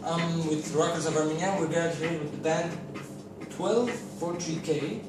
I'm with Rockers of Armenia. We're gathered here with the band 1243K.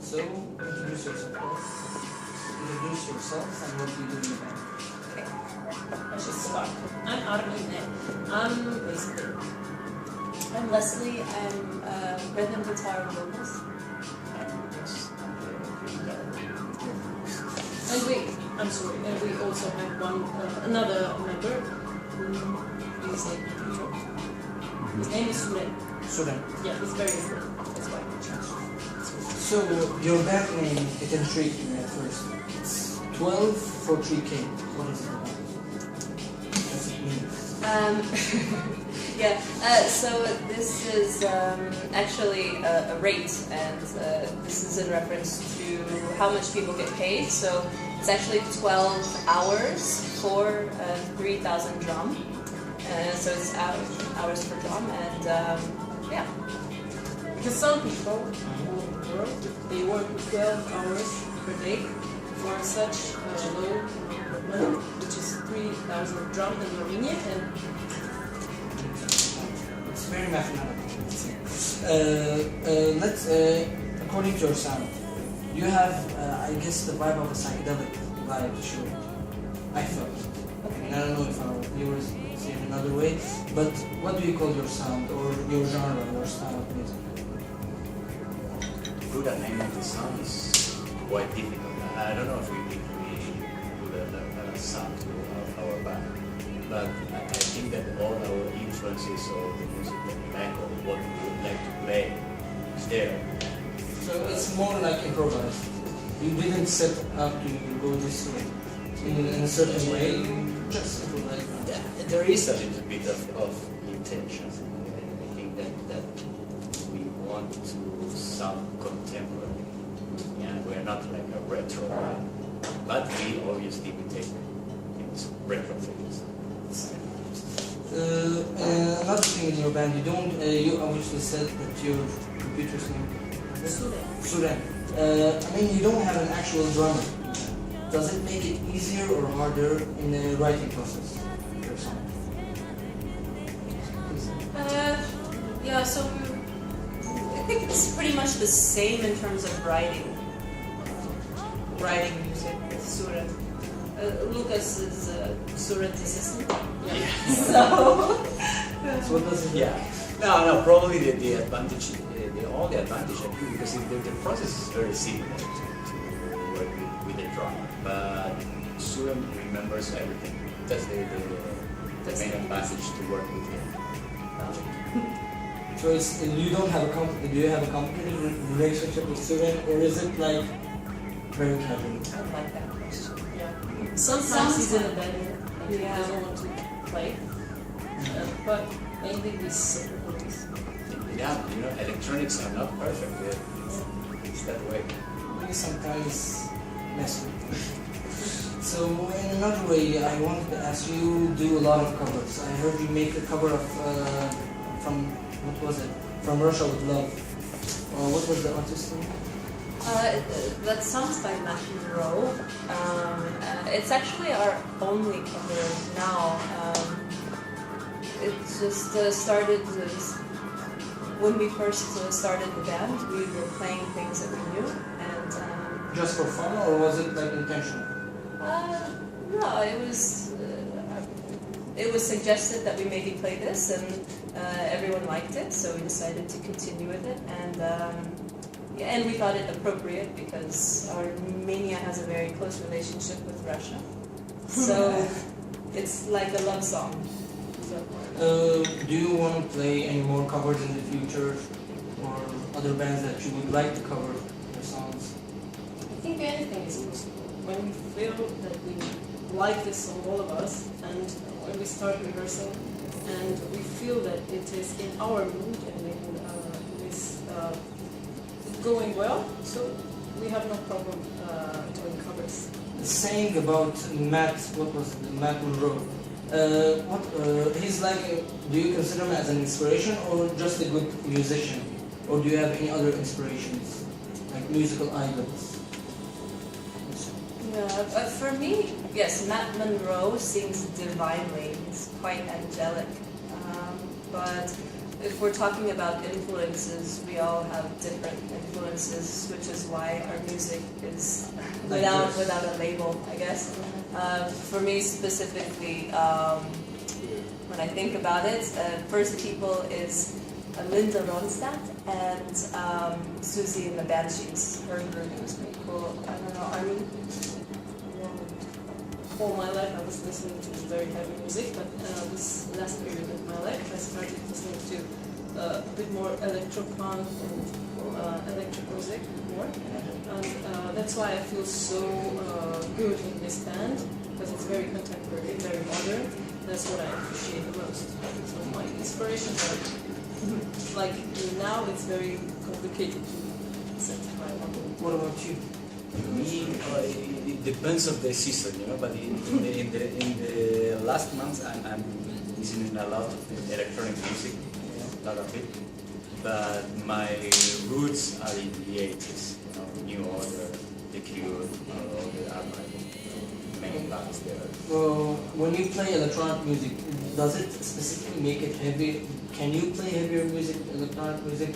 So, introduce yourself. Introduce yourself and what you do in the band. Okay. Let's just start. I'm Armine. I'm Leslie. I'm rhythm guitar and vocals. And we also have another member who is like control. His name is Suren. Suren. Yeah, he's very good. That's why we chose. So, your band name, it intrigued me at first. It's 1243K. What is it about? What does it mean? Yeah, so this is actually a rate, and this is in reference to how much people get paid. So it's actually 12 hours for 3,000 drum. So it's hours per drum, and yeah. Because some people all over the world, they work 12 hours per day for such low money, which is 3,000 drum in Armenia, and it's very mathematical. Let's, according to your sound, you have, I guess, the vibe of a psychedelic vibe to show. I felt. And I don't know if our viewers see it another way, but what do you call your sound or your genre, your style of music? Put a name on the sound is quite difficult. I don't know if we put a sound to our band, but I think that all our influences or the music that we make or what we would like to play is there. So it's more like improvised. You didn't set up to go this way in a certain way. You just improvise. Yeah, there is a little bit of intention. I think that we want to sound contemporary. Yeah, we're not like a retro band, but we obviously take things retro things. Another thing in your band, you obviously said that your computer's name Suren. I mean, you don't have an actual drummer. Does it make it easier or harder in the writing process of your song? Yeah, so I think it's pretty much the same in terms of writing music with Suren. Lucas is Suren's assistant. yeah. So what does it Yeah. No, probably the advantage, the only advantage I think, because the process is very similar to work with the drummer, but Suren remembers everything. That's the main advantage to work with him. So you don't have do you have a complicated relationship with Suren, or is it like very casual? I like that question. Yeah. Sometimes he's in a band and he Yeah. doesn't want to play, but mainly we sympathize. Yeah, electronics are not perfect. It's that way. We sometimes mess with it. So in another way, I wanted to ask you, do a lot of covers. I heard you make a cover of from what was it? From Russia with Love. What was the artist's name? That song's by Matt Monroe. It's actually our only cover now. It just started when we first started the band. We were playing things that we knew, and Just for fun, or was it like intentional? no, it was suggested that we maybe play this, and everyone liked it, so we decided to continue with it, and we thought it appropriate because Armenia has a very close relationship with Russia, so it's like a love song. So, Do you want to play any more covers in the future, or other bands that you would like to cover their songs? I think anything is possible. When we feel that we like this song, all of us, and when we start rehearsing, and we feel that it is in our mood and it is going well, so we have no problem doing covers. Saying about Matt, Matt Monroe? He's like, do you consider him as an inspiration or just a good musician? Or do you have any other inspirations, like musical idols? Yeah, for me, yes, Matt Monroe sings divinely. He's quite angelic. But if we're talking about influences, we all have different influences, which is why our music is without a label, I guess. For me specifically, when I think about it, first people is Linda Ronstadt and Susie and the Banshees. Her group was pretty cool. I don't know, Armine? All my life I was listening to very heavy music, but this last period of my life I started listening to a bit more electro-punk and electric music more. And that's why I feel so good in this band, because it's very contemporary, very modern. That's what I appreciate the most. So my inspirations are, like now it's very complicated to set my own. What about you? Me, it depends of the season, you know. But in the last months, I'm listening a lot of electronic music, a lot of it. But my roots are in the 80s, you know, New Order, The Cure, all the Armine, main bands there. Well, when you play electronic music, does it specifically make it heavy? Can you play heavier music, electronic music,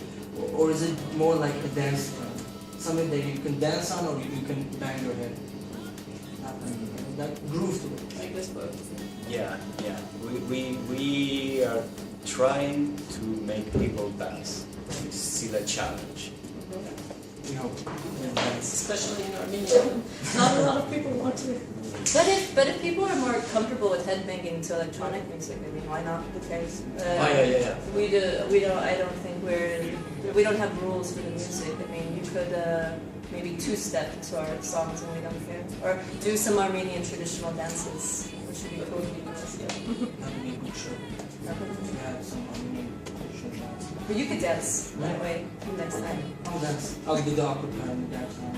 or is it more like a dance style? Something that you can dance on, or you can bang your head? That groove to it. I guess both. Yeah. We are trying to make people dance. It's still a challenge. We hope. Especially in Armenia. Not a lot of people want to. But if people are more comfortable with headbanging to electronic music, I mean, why not? Who cares? Yeah. We don't. I don't think we don't have rules for the music. I mean, you could maybe two-step to our songs and we don't care, or do some Armenian traditional dances, which would be cool. That would be a good show. If you had some Armenian show. But you could dance that way next time. I'll dance. I'll do the awkward kind of dance now.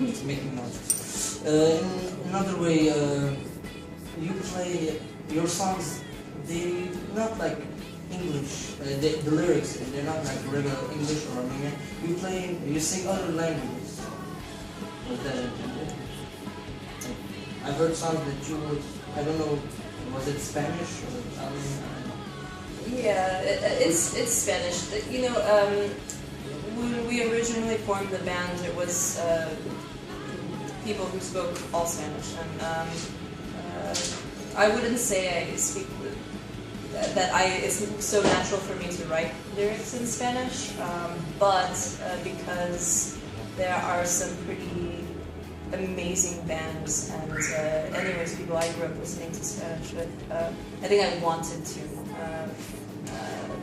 It's making noise. In another way, you play your songs. They're not like English. The lyrics, they're not like regular English or Armenian. You sing other languages. Was that intended? I've heard songs that you would. I don't know. Was it Spanish or Italian? I don't know. Yeah, it's Spanish. You know, when we originally formed the band, it was people who spoke all Spanish, and I wouldn't say I speak it's so natural for me to write lyrics in Spanish, but because there are some pretty amazing bands, and anyways, people I grew up listening to Spanish with, I think I wanted to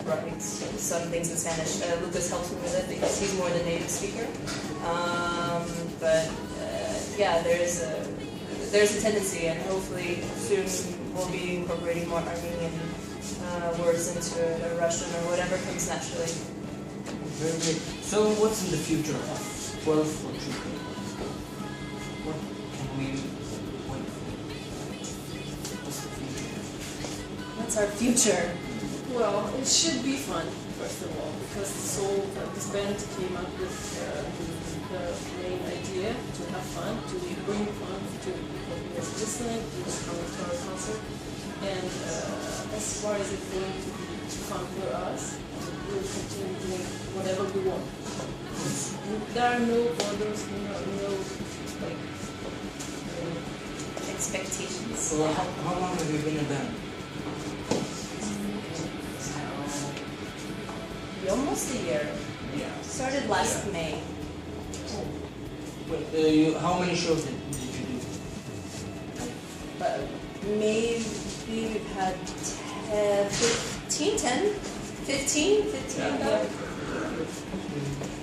write some things in Spanish. Lucas helps me with it because he's more the native speaker. But yeah, there's a tendency, and hopefully soon we'll be incorporating more Armenian words into it, or Russian, or whatever comes naturally. Very good. So, what's in the future of 12 for True? What can we wait for? What's the future? What's our future? Well, it should be fun, first of all, because this band came up with the main idea to have fun, to bring fun to people who are listening, who are coming to our concert. And as far as it's going to be fun for us, we'll continue doing whatever we want. There are no borders, no like, Expectations. So, how long have you been a band? Almost a year. Yeah. Started last May. Wait, how many shows did you do? Maybe we've had 15. Yeah.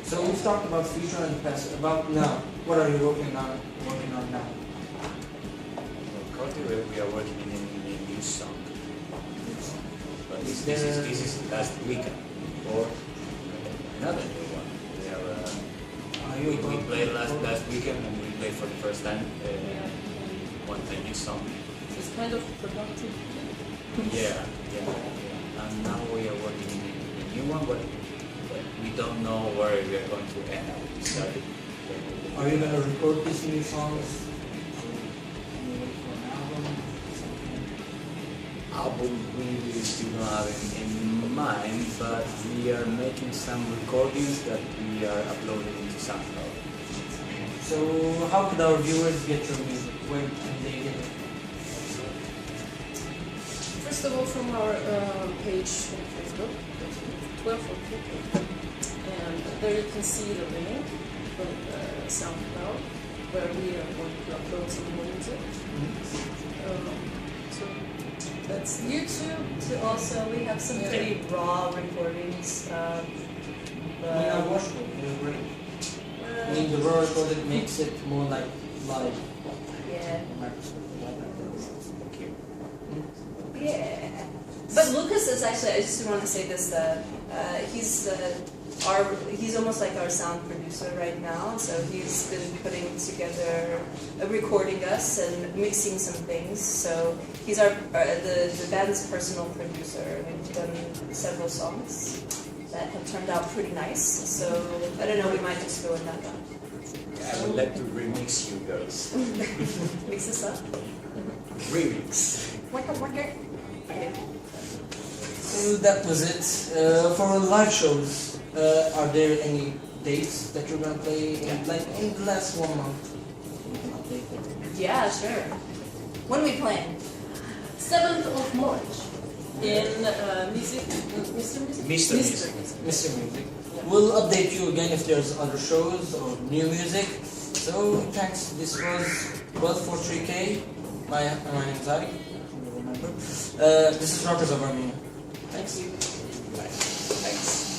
So we've talked about future and past. About now, what are you working on now? Currently, we are working in a new song. But this is last weekend. Or another new one. We played last weekend, and we played for the first time a new song. It's kind of productive. Yeah. And now we are working in a new one, but we don't know where we are going to end up. We started. Are you gonna record these new songs? Album? Album we still don't have in mind. but we are making some recordings that we are uploading into SoundCloud. So how could our viewers get your music? Where can they get it? First of all, from our page on Facebook, 12 for people, and there you can see the link from SoundCloud, where we are going to upload some more music. So that's YouTube too. Also, we have some pretty raw recordings. I watched it. They're great. I mean, the raw recorded makes it more like live. Yeah. Thank you. Yeah. But Lucas is actually, I just want to say this, he's almost like our sound producer right now. So he's been putting together, recording us and mixing some things. So he's the band's personal producer. We've done several songs that have turned out pretty nice. So I don't know, we might just go in that route. I would like to remix you girls. Mix this up. Remix. Okay. So that was it. For live shows, are there any dates that you're gonna play in the last 1 month? Yeah, sure. When are we playing? 7th of March in Mr. Music? Mr. Music. Mr. Music. We'll update you again if there's other shows or new music. So thanks. This was 1243K. My name is Hayg. Remember. This is Rockers of Armenia. Thanks. Thanks.